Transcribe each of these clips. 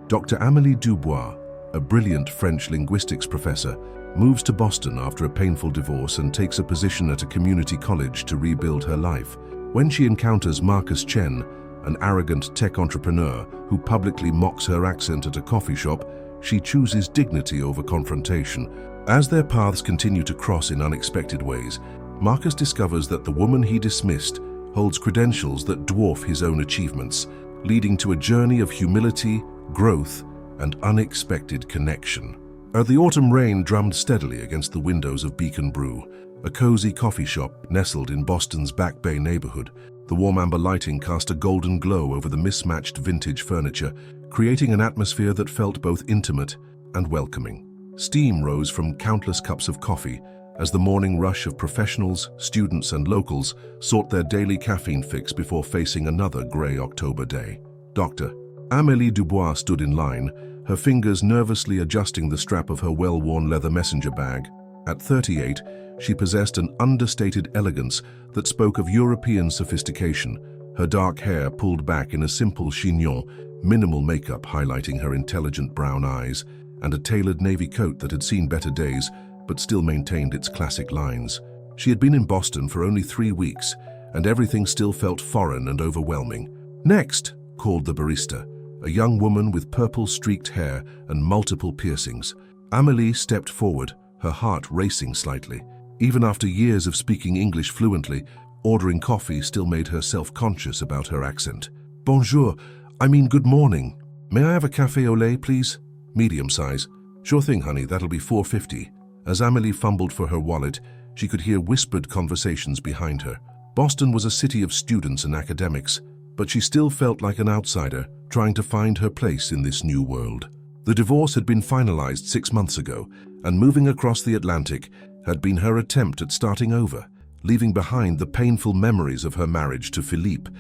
Dr. Amélie Dubois, a brilliant French linguistics professor, moves to Boston after a painful divorce and takes a position at a community college to rebuild her life. When she encounters Marcus Chen, an arrogant tech entrepreneur who publicly mocks her accent at a coffee shop, she chooses dignity over confrontation. As their paths continue to cross in unexpected ways, Marcus discovers that the woman he dismissed holds credentials that dwarf his own achievements, leading to a journey of humility, growth, and unexpected connection. The autumn rain drummed steadily against the windows of Beacon Brew, a cozy coffee shop nestled in Boston's Back Bay neighborhood. The warm amber lighting cast a golden glow over the mismatched vintage furniture, creating an atmosphere that felt both intimate and welcoming. Steam rose from countless cups of coffee as the morning rush of professionals, students, and locals sought their daily caffeine fix before facing another gray October day. Dr. Amélie Dubois stood in line, her fingers nervously adjusting the strap of her well-worn leather messenger bag. At 38, she possessed an understated elegance that spoke of European sophistication, her dark hair pulled back in a simple chignon, minimal makeup highlighting her intelligent brown eyes, and a tailored navy coat that had seen better days but still maintained its classic lines. She had been in Boston for only 3 weeks, and everything still felt foreign and overwhelming. "Next," called the barista, a young woman with purple-streaked hair and multiple piercings. Amélie stepped forward, her heart racing slightly. Even after years of speaking English fluently, ordering coffee still made her self-conscious about her accent. "Bonjour, good morning. May I have a café au lait, please? Medium size." "Sure thing, honey, that'll be $4.50. As Amélie fumbled for her wallet, she could hear whispered conversations behind her. Boston was a city of students and academics, but she still felt like an outsider, trying to find her place in this new world. The divorce had been finalized 6 months ago, and moving across the Atlantic had been her attempt at starting over, leaving behind the painful memories of her marriage to Philippe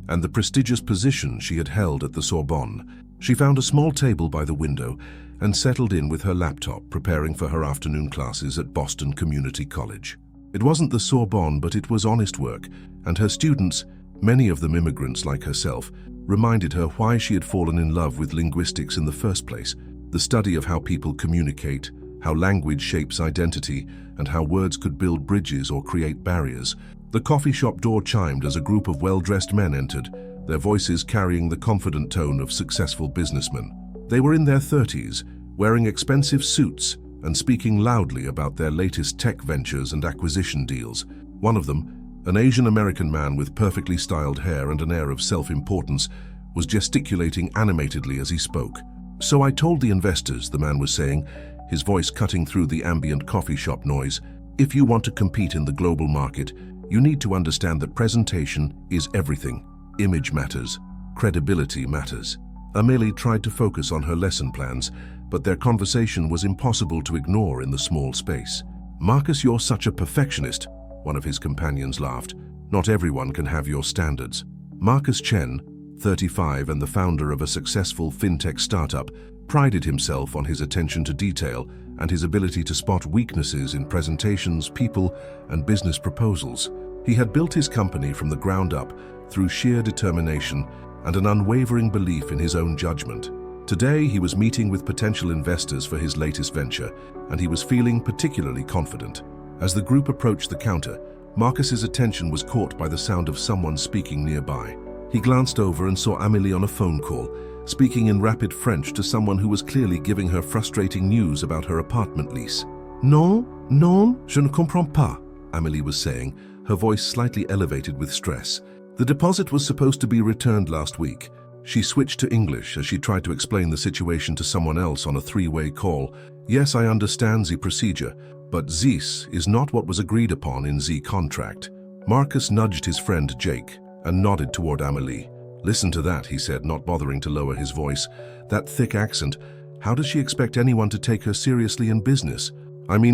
and the prestigious position she had held at the Sorbonne. She found a small table by the window and settled in with her laptop, preparing for her afternoon classes at Boston Community College. It wasn't the Sorbonne, but it was honest work, and her students, many of them immigrants like herself, reminded her why she had fallen in love with linguistics in the first place: the study of how people communicate, how language shapes identity, and how words could build bridges or create barriers. The coffee shop door chimed as a group of well-dressed men entered, their voices carrying the confident tone of successful businessmen. They were in their 30s, wearing expensive suits and speaking loudly about their latest tech ventures and acquisition deals. One of them, an Asian-American man with perfectly styled hair and an air of self-importance, was gesticulating animatedly as he spoke. "So I told the investors," the man was saying, his voice cutting through the ambient coffee shop noise, "if you want to compete in the global market, you need to understand that presentation is everything. Image matters. Credibility matters." Amélie tried to focus on her lesson plans, but their conversation was impossible to ignore in the small space. "Marcus, you're such a perfectionist," one of his companions laughed. "Not everyone can have your standards." Marcus Chen, 35 and the founder of a successful fintech startup, prided himself on his attention to detail and his ability to spot weaknesses in presentations, people, and business proposals. He had built his company from the ground up through sheer determination and an unwavering belief in his own judgment. Today, he was meeting with potential investors for his latest venture, and he was feeling particularly confident. As the group approached the counter, Marcus's attention was caught by the sound of someone speaking nearby. He glanced over and saw Amélie on a phone call, speaking in rapid French to someone who was clearly giving her frustrating news about her apartment lease. "Non, non, je ne comprends pas," Amélie was saying, her voice slightly elevated with stress. "The deposit was supposed to be returned last week." She switched to English as she tried to explain the situation to someone else on a three-way call. "Yes, I understand the procedure, but this is not what was agreed upon in the contract." Marcus nudged his friend Jake and nodded toward Amélie. "Listen to that," he said, not bothering to lower his voice. "That thick accent. How does she expect anyone to take her seriously in business?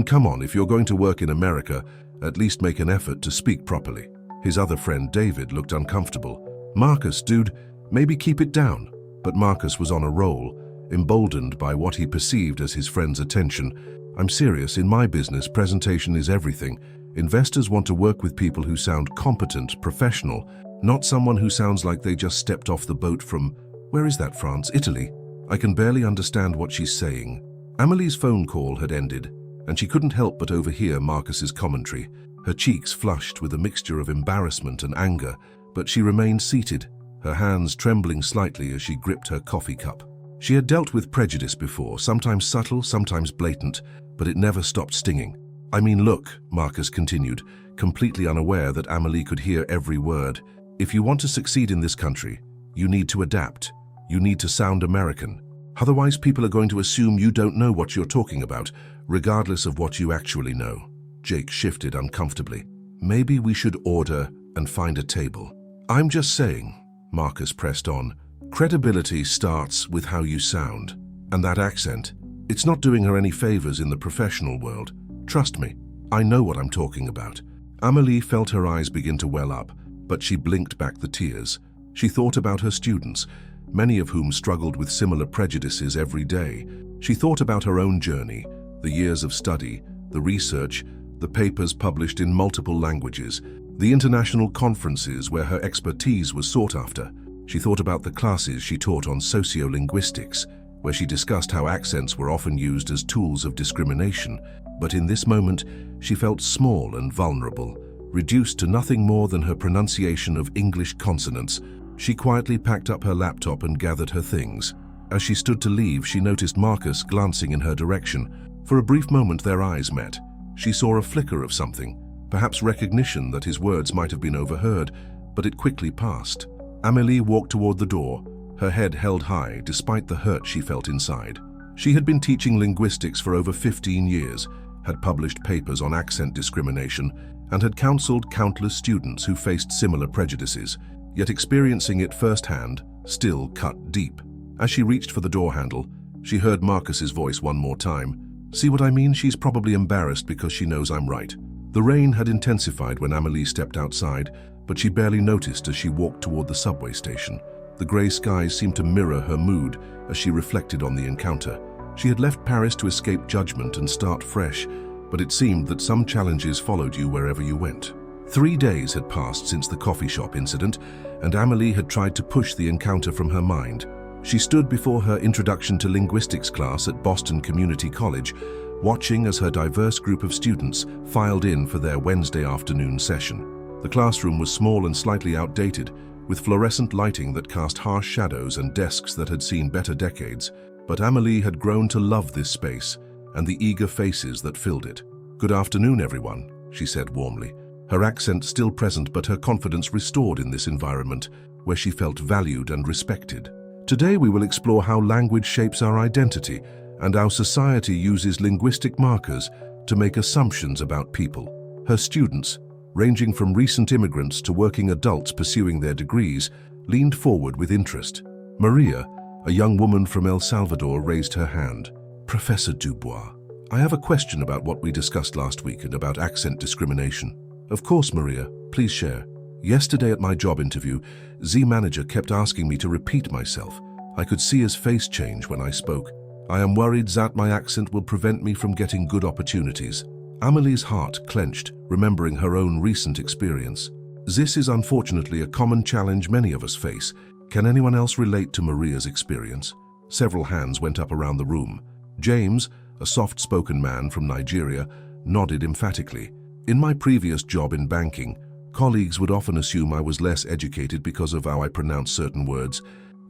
Come on, if you're going to work in America, at least make an effort to speak properly." His other friend David looked uncomfortable. "Marcus, dude, maybe keep it down." But Marcus was on a roll, emboldened by what he perceived as his friend's attention. "I'm serious, in my business, presentation is everything. Investors want to work with people who sound competent, professional, not someone who sounds like they just stepped off the boat from, where is that, France? Italy? I can barely understand what she's saying." Amelie's phone call had ended, and she couldn't help but overhear Marcus's commentary. Her cheeks flushed with a mixture of embarrassment and anger, but she remained seated, her hands trembling slightly as she gripped her coffee cup. She had dealt with prejudice before, sometimes subtle, sometimes blatant, but it never stopped stinging. "I mean, look," Marcus continued, completely unaware that Amelie could hear every word. "If you want to succeed in this country, you need to adapt. You need to sound American. Otherwise, people are going to assume you don't know what you're talking about, regardless of what you actually know." Jake shifted uncomfortably. "Maybe we should order and find a table." "I'm just saying," Marcus pressed on, "credibility starts with how you sound. And that accent, it's not doing her any favors in the professional world. Trust me, I know what I'm talking about." Amelie felt her eyes begin to well up, but she blinked back the tears. She thought about her students, many of whom struggled with similar prejudices every day. She thought about her own journey, the years of study, the research, the papers published in multiple languages, the international conferences where her expertise was sought after. She thought about the classes she taught on sociolinguistics, where she discussed how accents were often used as tools of discrimination. But in this moment, she felt small and vulnerable, reduced to nothing more than her pronunciation of English consonants. She quietly packed up her laptop and gathered her things. As she stood to leave, she noticed Marcus glancing in her direction. For a brief moment, their eyes met. She saw a flicker of something, perhaps recognition that his words might have been overheard, but it quickly passed. Amelie walked toward the door, her head held high despite the hurt she felt inside. She had been teaching linguistics for over 15 years, had published papers on accent discrimination, and had counseled countless students who faced similar prejudices, yet experiencing it firsthand still cut deep. As she reached for the door handle, she heard Marcus's voice one more time. "See what I mean? She's probably embarrassed because she knows I'm right." The rain had intensified when Amelie stepped outside, but she barely noticed as she walked toward the subway station. The grey skies seemed to mirror her mood as she reflected on the encounter. She had left Paris to escape judgment and start fresh, but it seemed that some challenges followed you wherever you went. 3 days had passed since the coffee shop incident, and Amelie had tried to push the encounter from her mind. She stood before her Introduction to Linguistics class at Boston Community College, watching as her diverse group of students filed in for their Wednesday afternoon session. The classroom was small and slightly outdated, with fluorescent lighting that cast harsh shadows and desks that had seen better decades. But Amelie had grown to love this space and the eager faces that filled it. "Good afternoon, everyone," she said warmly, her accent still present but her confidence restored in this environment where she felt valued and respected. "Today we will explore how language shapes our identity and how society uses linguistic markers to make assumptions about people." Her students, ranging from recent immigrants to working adults pursuing their degrees, leaned forward with interest. Maria, a young woman from El Salvador, raised her hand. "Professor Dubois, I have a question about what we discussed last week and about accent discrimination." "Of course, Maria, please share." "Yesterday at my job interview, the manager kept asking me to repeat myself. I could see his face change when I spoke. I am worried that my accent will prevent me from getting good opportunities." Amelie's heart clenched, remembering her own recent experience. This is unfortunately a common challenge many of us face. Can anyone else relate to Maria's experience? Several hands went up around the room. James, a soft-spoken man from Nigeria, nodded emphatically. "In my previous job in banking, colleagues would often assume I was less educated because of how I pronounce certain words,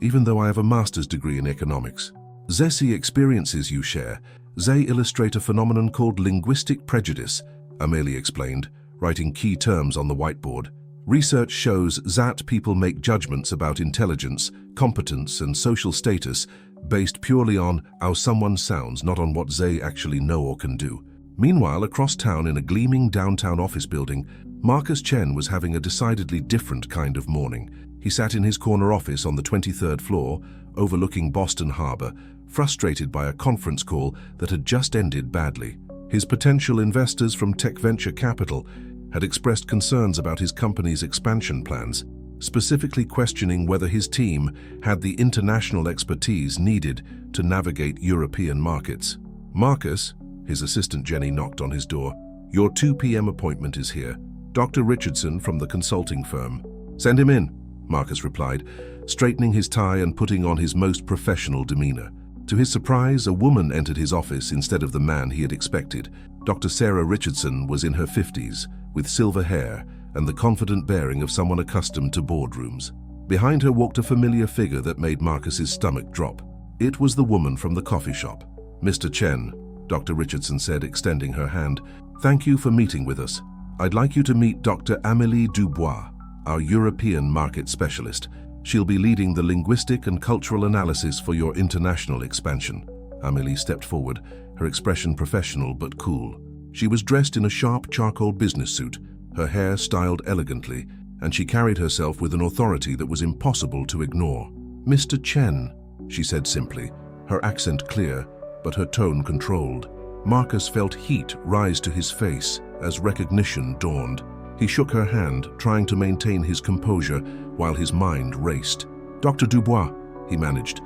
even though I have a master's degree in economics." "The experiences you share, they illustrate a phenomenon called linguistic prejudice," Amelie explained, writing key terms on the whiteboard. "Research shows that people make judgments about intelligence, competence, and social status based purely on how someone sounds, not on what they actually know or can do." Meanwhile, across town in a gleaming downtown office building, Marcus Chen was having a decidedly different kind of morning. He sat in his corner office on the 23rd floor, overlooking Boston Harbor, frustrated by a conference call that had just ended badly. His potential investors from Tech Venture Capital had expressed concerns about his company's expansion plans, specifically questioning whether his team had the international expertise needed to navigate European markets. "Marcus," his assistant Jenny knocked on his door, "your 2 p.m. appointment is here. Dr. Richardson from the consulting firm." "Send him in," Marcus replied, straightening his tie and putting on his most professional demeanor. To his surprise, a woman entered his office instead of the man he had expected. Dr. Sarah Richardson was in her 50s, with silver hair and the confident bearing of someone accustomed to boardrooms. Behind her walked a familiar figure that made Marcus's stomach drop. It was the woman from the coffee shop. "Mr. Chen," Dr. Richardson said, extending her hand, "thank you for meeting with us. I'd like you to meet Dr. Amélie Dubois, our European market specialist. She'll be leading the linguistic and cultural analysis for your international expansion." Amélie stepped forward, her expression professional but cool. She was dressed in a sharp charcoal business suit, her hair styled elegantly, and she carried herself with an authority that was impossible to ignore. "Mr. Chen," she said simply, her accent clear, but her tone controlled. Marcus felt heat rise to his face as recognition dawned. He shook her hand, trying to maintain his composure while his mind raced. "Dr. Dubois," he managed.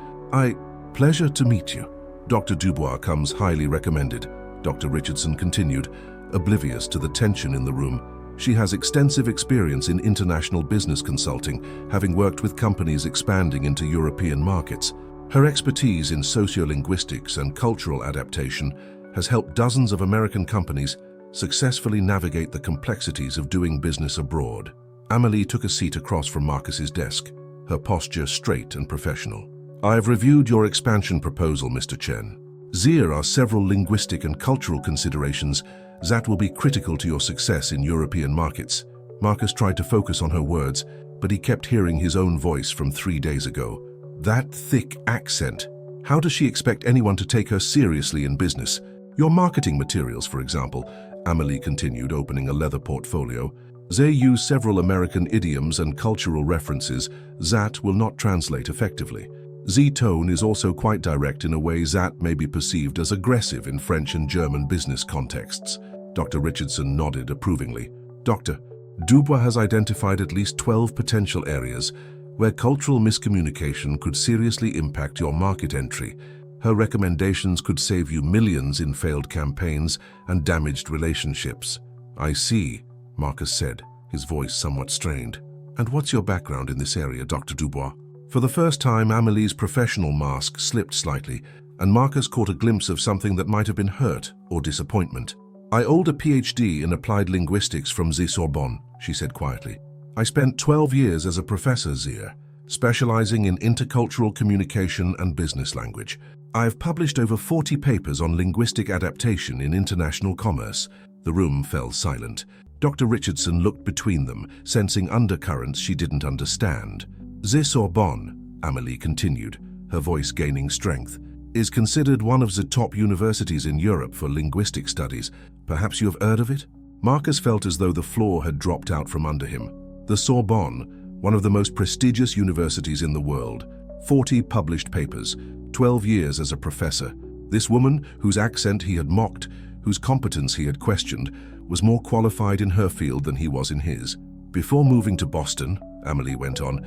Pleasure to meet you." "Dr. Dubois comes highly recommended," Dr. Richardson continued, oblivious to the tension in the room. "She has extensive experience in international business consulting, having worked with companies expanding into European markets. Her expertise in sociolinguistics and cultural adaptation has helped dozens of American companies successfully navigate the complexities of doing business abroad." Amélie took a seat across from Marcus's desk, her posture straight and professional. "I've reviewed your expansion proposal, Mr. Chen. There are several linguistic and cultural considerations that will be critical to your success in European markets." Marcus tried to focus on her words, but he kept hearing his own voice from 3 days ago. That thick accent. How does she expect anyone to take her seriously in business? "Your marketing materials, for example," Amélie continued, opening a leather portfolio. "They use several American idioms and cultural references that will not translate effectively. The tone is also quite direct in a way that may be perceived as aggressive in French and German business contexts." Dr. Richardson nodded approvingly. "Dr. Dubois has identified at least 12 potential areas where cultural miscommunication could seriously impact your market entry. Her recommendations could save you millions in failed campaigns and damaged relationships." "I see," Marcus said, his voice somewhat strained. "And what's your background in this area, Dr. Dubois?" For the first time, Amélie's professional mask slipped slightly, and Marcus caught a glimpse of something that might have been hurt or disappointment. "I hold a PhD in applied linguistics from the Sorbonne," she said quietly. "I spent 12 years as a professor there, specializing in intercultural communication and business language. I've published over 40 papers on linguistic adaptation in international commerce." The room fell silent. Dr. Richardson looked between them, sensing undercurrents she didn't understand. "The Sorbonne," Amélie continued, her voice gaining strength, "is considered one of the top universities in Europe for linguistic studies. Perhaps you have heard of it?" Marcus felt as though the floor had dropped out from under him. The Sorbonne, one of the most prestigious universities in the world, 40 published papers, 12 years as a professor. This woman, whose accent he had mocked, whose competence he had questioned, was more qualified in her field than he was in his. "Before moving to Boston," Amélie went on,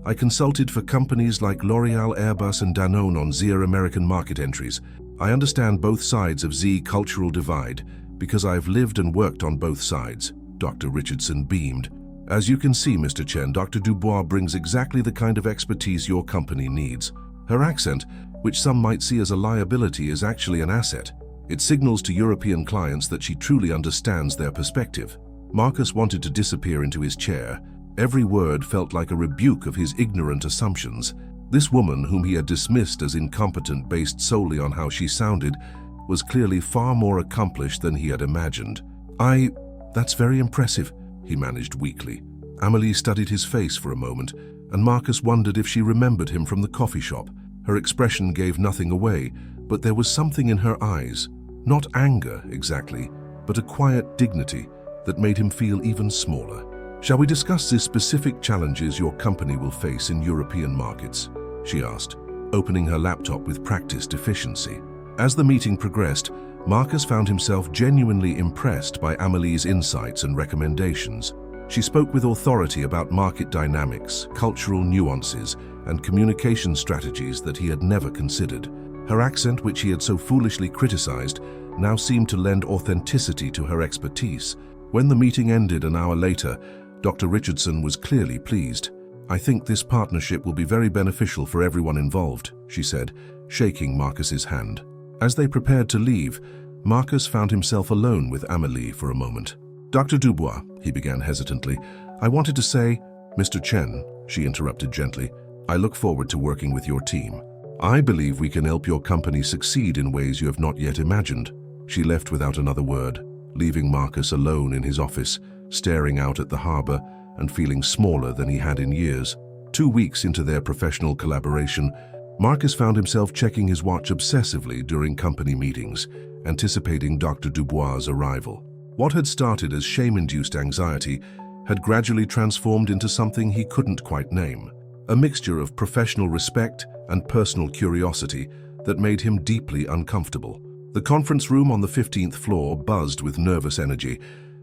"I consulted for companies like L'Oréal, Airbus and Danone on their American market entries. I understand both sides of the cultural divide because I've lived and worked on both sides." Dr. Richardson beamed. "As you can see, Mr. Chen, Dr. Dubois brings exactly the kind of expertise your company needs. Her accent, which some might see as a liability, is actually an asset. It signals to European clients that she truly understands their perspective." Marcus wanted to disappear into his chair. Every word felt like a rebuke of his ignorant assumptions. This woman, whom he had dismissed as incompetent based solely on how she sounded, was clearly far more accomplished than he had imagined. That's very impressive," he managed weakly. Amélie studied his face for a moment, and Marcus wondered if she remembered him from the coffee shop. Her expression gave nothing away, but there was something in her eyes, not anger exactly, but a quiet dignity that made him feel even smaller. "Shall we discuss the specific challenges your company will face in European markets?" she asked, opening her laptop with practiced efficiency. As the meeting progressed, Marcus found himself genuinely impressed by Amélie's insights and recommendations. She spoke with authority about market dynamics, cultural nuances, and communication strategies that he had never considered. Her accent, which he had so foolishly criticized, now seemed to lend authenticity to her expertise. When the meeting ended an hour later, Dr. Richardson was clearly pleased. "I think this partnership will be very beneficial for everyone involved," she said, shaking Marcus's hand. As they prepared to leave, Marcus found himself alone with Amélie for a moment. "Dr. Dubois," he began hesitantly, "I wanted to say—" "Mr. Chen," she interrupted gently, "I look forward to working with your team. I believe we can help your company succeed in ways you have not yet imagined." She left without another word, leaving Marcus alone in his office, staring out at the harbor and feeling smaller than he had in years. 2 weeks into their professional collaboration, Marcus found himself checking his watch obsessively during company meetings, anticipating Dr. Dubois' arrival. What had started as shame-induced anxiety had gradually transformed into something he couldn't quite name, a mixture of professional respect and personal curiosity that made him deeply uncomfortable. The conference room on the 15th floor buzzed with nervous energy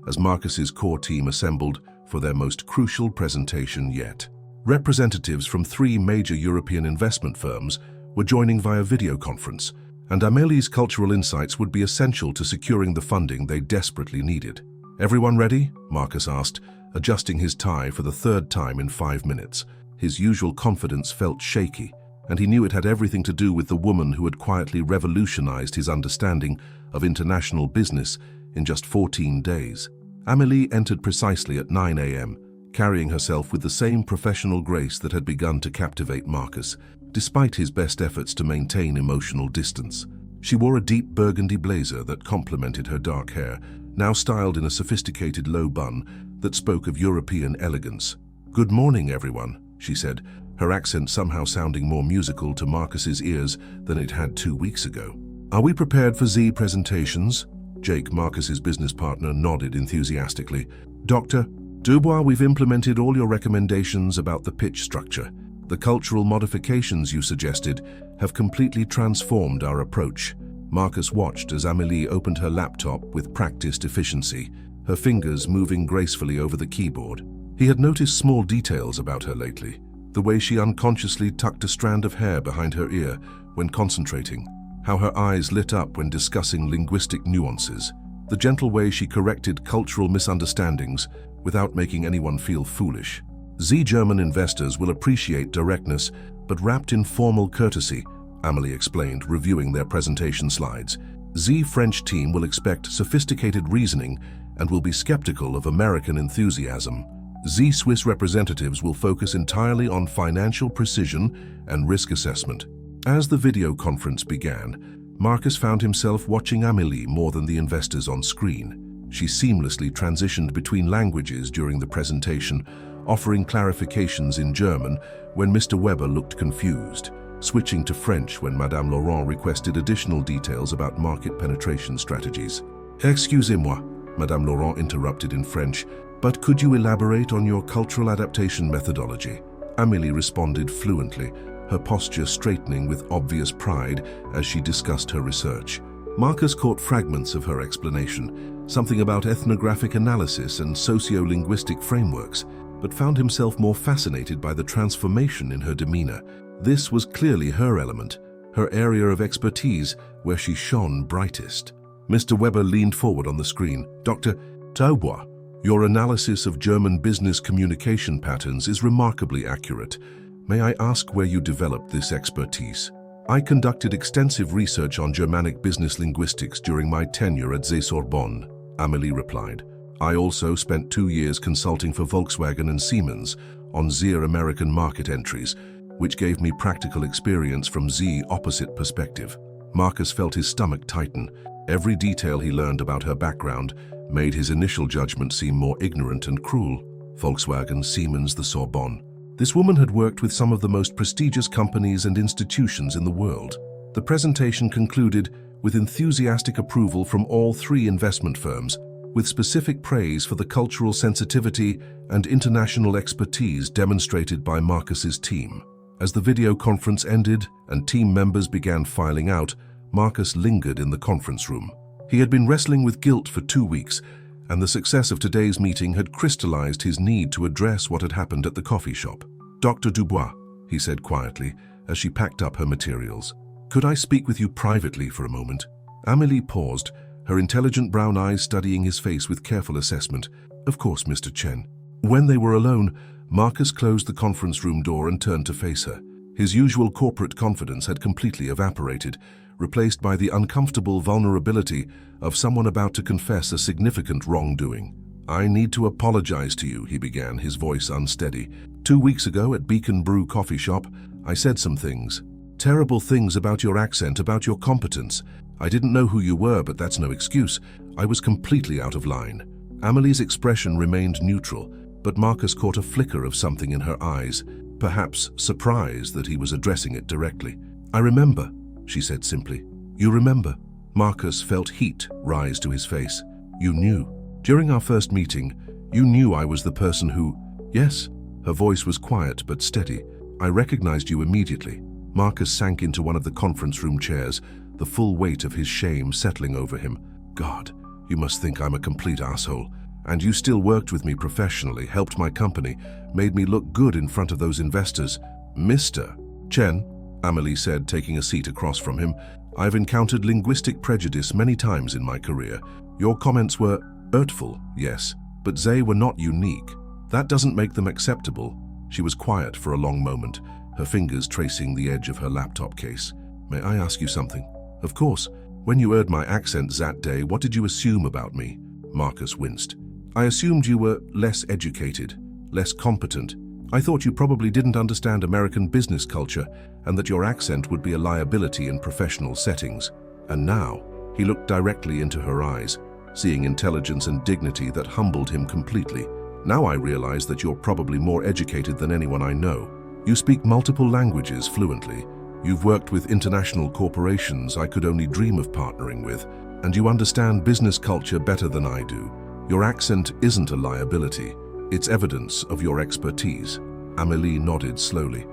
as Marcus's core team assembled for their most crucial presentation yet. Representatives from 3 major European investment firms were joining via video conference, and Amélie's cultural insights would be essential to securing the funding they desperately needed. "Everyone ready?" Marcus asked, adjusting his tie for the 3rd time in 5 minutes. His usual confidence felt shaky, and he knew it had everything to do with the woman who had quietly revolutionized his understanding of international business in just 14 days. Amélie entered precisely at 9 a.m., carrying herself with the same professional grace that had begun to captivate Marcus, despite his best efforts to maintain emotional distance. She wore a deep burgundy blazer that complemented her dark hair, now styled in a sophisticated low bun that spoke of European elegance. "Good morning, everyone," she said, her accent somehow sounding more musical to Marcus's ears than it had 2 weeks ago. "Are we prepared for Z presentations?" Jake, Marcus's business partner, nodded enthusiastically. "Dr. Dubois, we've implemented all your recommendations about the pitch structure. The cultural modifications you suggested have completely transformed our approach." Marcus watched as Amélie opened her laptop with practiced efficiency, her fingers moving gracefully over the keyboard. He had noticed small details about her lately. The way she unconsciously tucked a strand of hair behind her ear when concentrating, how her eyes lit up when discussing linguistic nuances, the gentle way she corrected cultural misunderstandings without making anyone feel foolish. "Z German investors will appreciate directness, but wrapped in formal courtesy," Amélie explained, reviewing their presentation slides. "Z French team will expect sophisticated reasoning and will be skeptical of American enthusiasm. Z Swiss representatives will focus entirely on financial precision and risk assessment." As the video conference began, Marcus found himself watching Amélie more than the investors on screen. She seamlessly transitioned between languages during the presentation, offering clarifications in German when Mr. Weber looked confused, switching to French when Madame Laurent requested additional details about market penetration strategies. "Excusez-moi," Madame Laurent interrupted in French, "but could you elaborate on your cultural adaptation methodology?" Amélie responded fluently, her posture straightening with obvious pride as she discussed her research. Marcus caught fragments of her explanation, something about ethnographic analysis and socio-linguistic frameworks, but found himself more fascinated by the transformation in her demeanor. This was clearly her element, her area of expertise where she shone brightest. Mr. Weber leaned forward on the screen. "Dr. Dubois, your analysis of German business communication patterns is remarkably accurate. May I ask where you developed this expertise?" "I conducted extensive research on Germanic business linguistics during my tenure at Sorbonne," Amélie replied. "I also spent 2 years consulting for Volkswagen and Siemens on Z American market entries, which gave me practical experience from Z opposite perspective." Marcus felt his stomach tighten. Every detail he learned about her background made his initial judgment seem more ignorant and cruel. Volkswagen, Siemens, the Sorbonne. This woman had worked with some of the most prestigious companies and institutions in the world. The presentation concluded with enthusiastic approval from all 3 investment firms, with specific praise for the cultural sensitivity and international expertise demonstrated by Marcus's team. As the video conference ended and team members began filing out, Marcus lingered in the conference room. He had been wrestling with guilt for 2 weeks, and the success of today's meeting had crystallized his need to address what had happened at the coffee shop. "Dr. Dubois," he said quietly as she packed up her materials, "could I speak with you privately for a moment?" Amélie paused, her intelligent brown eyes studying his face with careful assessment. "Of course, Mr. Chen." When they were alone, Marcus closed the conference room door and turned to face her. His usual corporate confidence had completely evaporated, replaced by the uncomfortable vulnerability of someone about to confess a significant wrongdoing. "I need to apologize to you," he began, his voice unsteady. "2 weeks ago at Beacon Brew coffee shop, I said some things. Terrible things about your accent, about your competence. I didn't know who you were, but that's no excuse. I was completely out of line." Amelie's expression remained neutral, but Marcus caught a flicker of something in her eyes, perhaps surprise that he was addressing it directly. "I remember," she said simply. "You remember?" Marcus felt heat rise to his face. "You knew. During our first meeting, you knew I was the person who—" "Yes." Her voice was quiet but steady. "I recognized you immediately." Marcus sank into one of the conference room chairs, the full weight of his shame settling over him. "God, you must think I'm a complete asshole. And you still worked with me professionally, helped my company, made me look good in front of those investors." "Mr. Chen," Amelie said, taking a seat across from him, "I've encountered linguistic prejudice many times in my career. Your comments were hurtful, yes, but they were not unique. That doesn't make them acceptable." She was quiet for a long moment, her fingers tracing the edge of her laptop case. "May I ask you something?" "Of course. When you heard my accent that day, what did you assume about me?" Marcus winced. "I assumed you were less educated, less competent. I thought you probably didn't understand American business culture and that your accent would be a liability in professional settings. And now," he looked directly into her eyes, seeing intelligence and dignity that humbled him completely. "Now I realize that you're probably more educated than anyone I know. You speak multiple languages fluently. You've worked with international corporations I could only dream of partnering with, and you understand business culture better than I do. Your accent isn't a liability. It's evidence of your expertise." Amelie nodded slowly.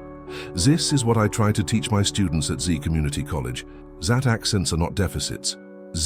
"This is what I try to teach my students at Z Community College. That accents are not deficits.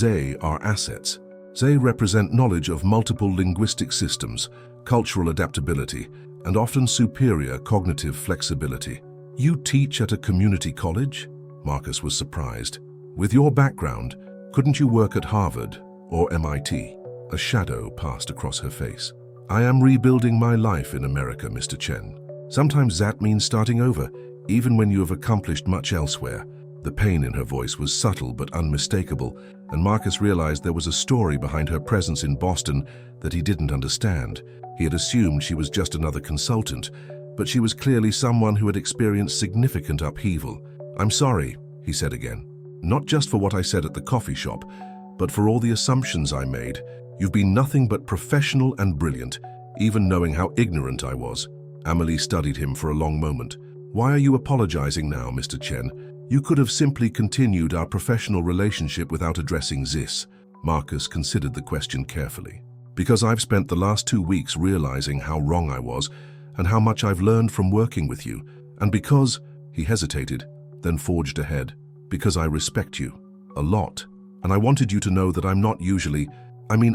They are assets. They represent knowledge of multiple linguistic systems, cultural adaptability, and often superior cognitive flexibility." "You teach at a community college?" Marcus was surprised. "With your background, couldn't you work at Harvard or MIT?" A shadow passed across her face. "I am rebuilding my life in America, Mr. Chen. Sometimes that means starting over, even when you have accomplished much elsewhere." The pain in her voice was subtle but unmistakable, and Marcus realized there was a story behind her presence in Boston that he didn't understand. He had assumed she was just another consultant, but she was clearly someone who had experienced significant upheaval. "I'm sorry," he said again. "Not just for what I said at the coffee shop, but for all the assumptions I made. You've been nothing but professional and brilliant, even knowing how ignorant I was." Amelie studied him for a long moment. "Why are you apologizing now, Mr. Chen? You could have simply continued our professional relationship without addressing this." Marcus considered the question carefully. "Because I've spent the last 2 weeks realizing how wrong I was and how much I've learned from working with you. And because," he hesitated, then forged ahead, "because I respect you. A lot. And I wanted you to know that I'm not usually—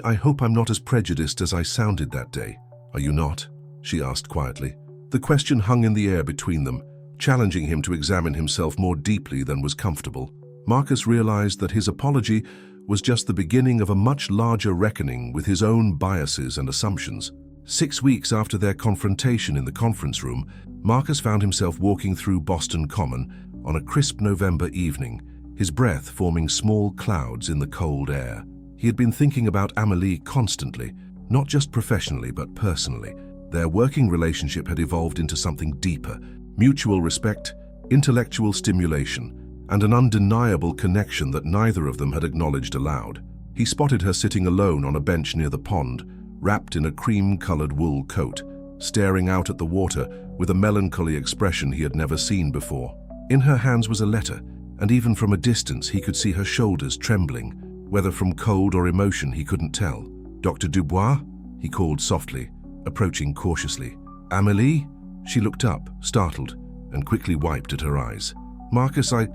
I hope I'm not as prejudiced as I sounded that day." "Are you not?" she asked quietly. The question hung in the air between them, challenging him to examine himself more deeply than was comfortable. Marcus realized that his apology was just the beginning of a much larger reckoning with his own biases and assumptions. 6 weeks after their confrontation in the conference room, Marcus found himself walking through Boston Common on a crisp November evening, his breath forming small clouds in the cold air. He had been thinking about Amelie constantly, not just professionally but personally. Their working relationship had evolved into something deeper: mutual respect, intellectual stimulation, and an undeniable connection that neither of them had acknowledged aloud. He spotted her sitting alone on a bench near the pond, wrapped in a cream-colored wool coat, staring out at the water with a melancholy expression he had never seen before. In her hands was a letter, and even from a distance he could see her shoulders trembling. Whether from cold or emotion, he couldn't tell. "Dr. Dubois?" he called softly, approaching cautiously. "Amelie?" She looked up, startled, and quickly wiped at her eyes. "Marcus, I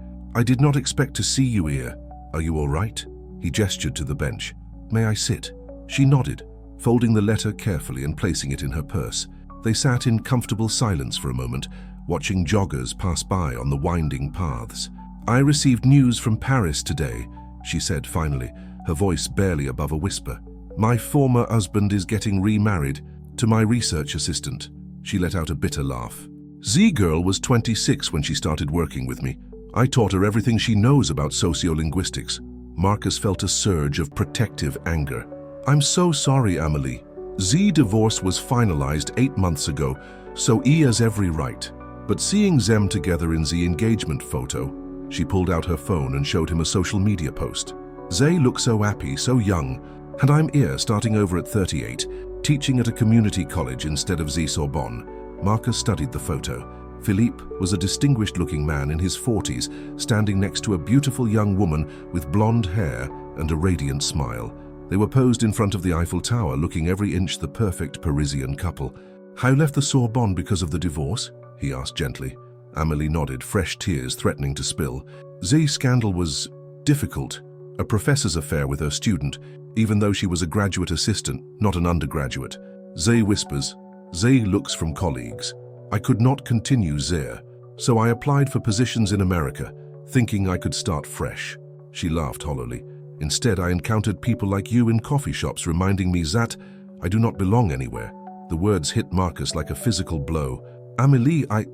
did not expect to see you here. Are you all right?" He gestured to the bench. "May I sit?" She nodded, folding the letter carefully and placing it in her purse. They sat in comfortable silence for a moment, watching joggers pass by on the winding paths. "I received news from Paris today," she said finally, her voice barely above a whisper. "My former husband is getting remarried to my research assistant." She let out a bitter laugh. Z-girl was 26 when she started working with me. I taught her everything she knows about sociolinguistics. Marcus felt a surge of protective anger. I'm so sorry, Amelie. Z divorce was finalized 8 months ago, so E has every right. But seeing them together in the engagement photo, she pulled out her phone and showed him a social media post. They look so happy, so young, and I'm here starting over at 38, teaching at a community college instead of the Sorbonne. Marcus studied the photo. Philippe was a distinguished-looking man in his 40s, standing next to a beautiful young woman with blonde hair and a radiant smile. They were posed in front of the Eiffel Tower, looking every inch the perfect Parisian couple. "How left the Sorbonne because of the divorce?" he asked gently. Amelie nodded, fresh tears threatening to spill. "The scandal was difficult. A professor's affair with her student, even though she was a graduate assistant, not an undergraduate. Zay whispers. Zay looks from colleagues. I could not continue there, so I applied for positions in America, thinking I could start fresh." She laughed hollowly. "Instead, I encountered people like you in coffee shops reminding me that I do not belong anywhere." The words hit Marcus like a physical blow. "Amelie, I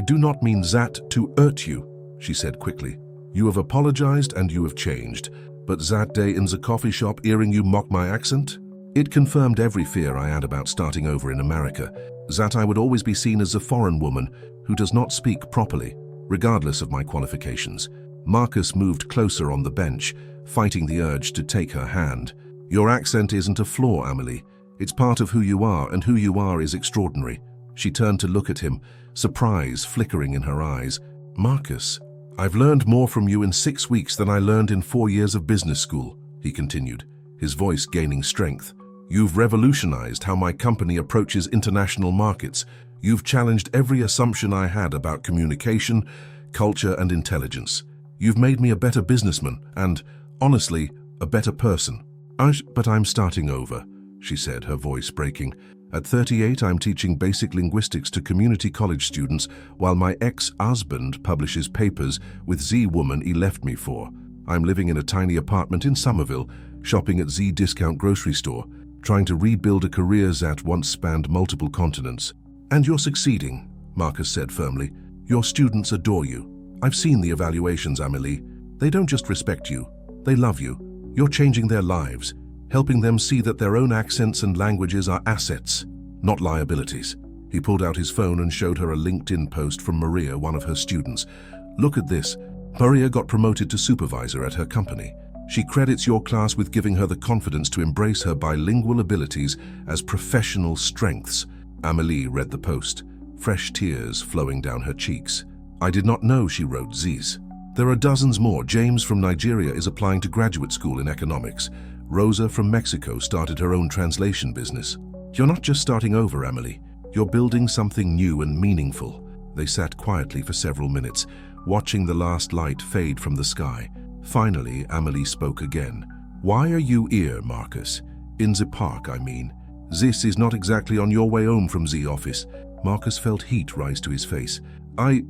do not mean that to hurt you," she said quickly. "You have apologized and you have changed. But that day in the coffee shop hearing you mock my accent? It confirmed every fear I had about starting over in America, that I would always be seen as a foreign woman who does not speak properly, regardless of my qualifications." Marcus moved closer on the bench, fighting the urge to take her hand. "Your accent isn't a flaw, Amelie. It's part of who you are, and who you are is extraordinary." She turned to look at him, surprise flickering in her eyes. "Marcus, I've learned more from you in 6 weeks than I learned in 4 years of business school," he continued, his voice gaining strength. "You've revolutionized how my company approaches international markets. You've challenged every assumption I had about communication, culture, and intelligence. You've made me a better businessman and, honestly, a better person." But I'm starting over," she said, her voice breaking. "At 38, I'm teaching basic linguistics to community college students while my ex-husband publishes papers with the woman he left me for. I'm living in a tiny apartment in Somerville, shopping at the discount grocery store, trying to rebuild a career that once spanned multiple continents." "And you're succeeding," Marcus said firmly. "Your students adore you. I've seen the evaluations, Amelie. They don't just respect you, they love you. You're changing their lives, helping them see that their own accents and languages are assets, not liabilities." He pulled out his phone and showed her a LinkedIn post from Maria, one of her students. "Look at this. Maria got promoted to supervisor at her company. She credits your class with giving her the confidence to embrace her bilingual abilities as professional strengths." Amelie read the post, fresh tears flowing down her cheeks. "I did not know," she wrote, "Z's. There are dozens more. James from Nigeria is applying to graduate school in economics. Rosa from Mexico started her own translation business. You're not just starting over, Amelie. You're building something new and meaningful." They sat quietly for several minutes, watching the last light fade from the sky. Finally, Amelie spoke again. "Why are you here, Marcus? In the park, I mean. This is not exactly on your way home from the office." Marcus felt heat rise to his face. I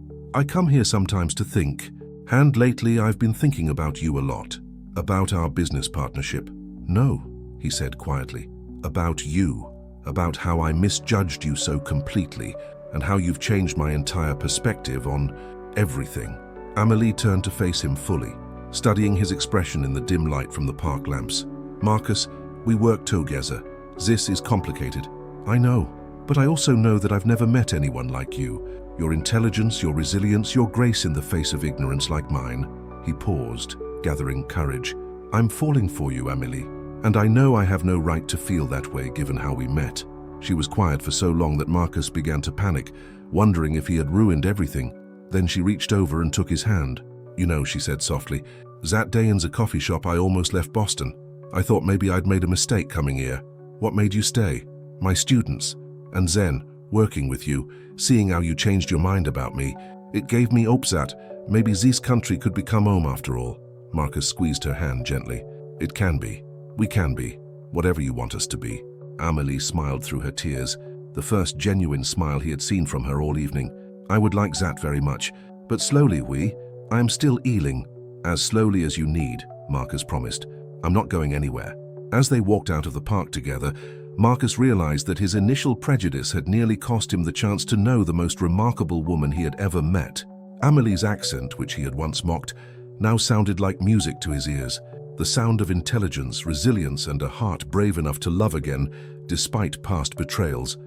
come here sometimes to think. And lately I've been thinking about you a lot. About our business partnership." "No," he said quietly. "About you. About how I misjudged you so completely, and how you've changed my entire perspective on everything." Amelie turned to face him fully, studying his expression in the dim light from the park lamps. "Marcus, we work together. This is complicated. I know. But I also know that I've never met anyone like you. Your intelligence, your resilience, your grace in the face of ignorance like mine." He paused, gathering courage. "I'm falling for you, Amelie, and I know I have no right to feel that way given how we met." She was quiet for so long that Marcus began to panic, wondering if he had ruined everything. Then she reached over and took his hand. "You know," she said softly, "that day in the coffee shop I almost left Boston. I thought maybe I'd made a mistake coming here. What made you stay? My students. And then, working with you, seeing how you changed your mind about me, it gave me hope that maybe this country could become home after all." Marcus squeezed her hand gently. "It can be. We can be. Whatever you want us to be." Amelie smiled through her tears, the first genuine smile he had seen from her all evening. "I would like that very much. But slowly, I am still healing. As slowly as you need," Marcus promised. "I'm not going anywhere." As they walked out of the park together, Marcus realized that his initial prejudice had nearly cost him the chance to know the most remarkable woman he had ever met. Amelie's accent, which he had once mocked, now sounded like music to his ears, the sound of intelligence, resilience, and a heart brave enough to love again, despite past betrayals.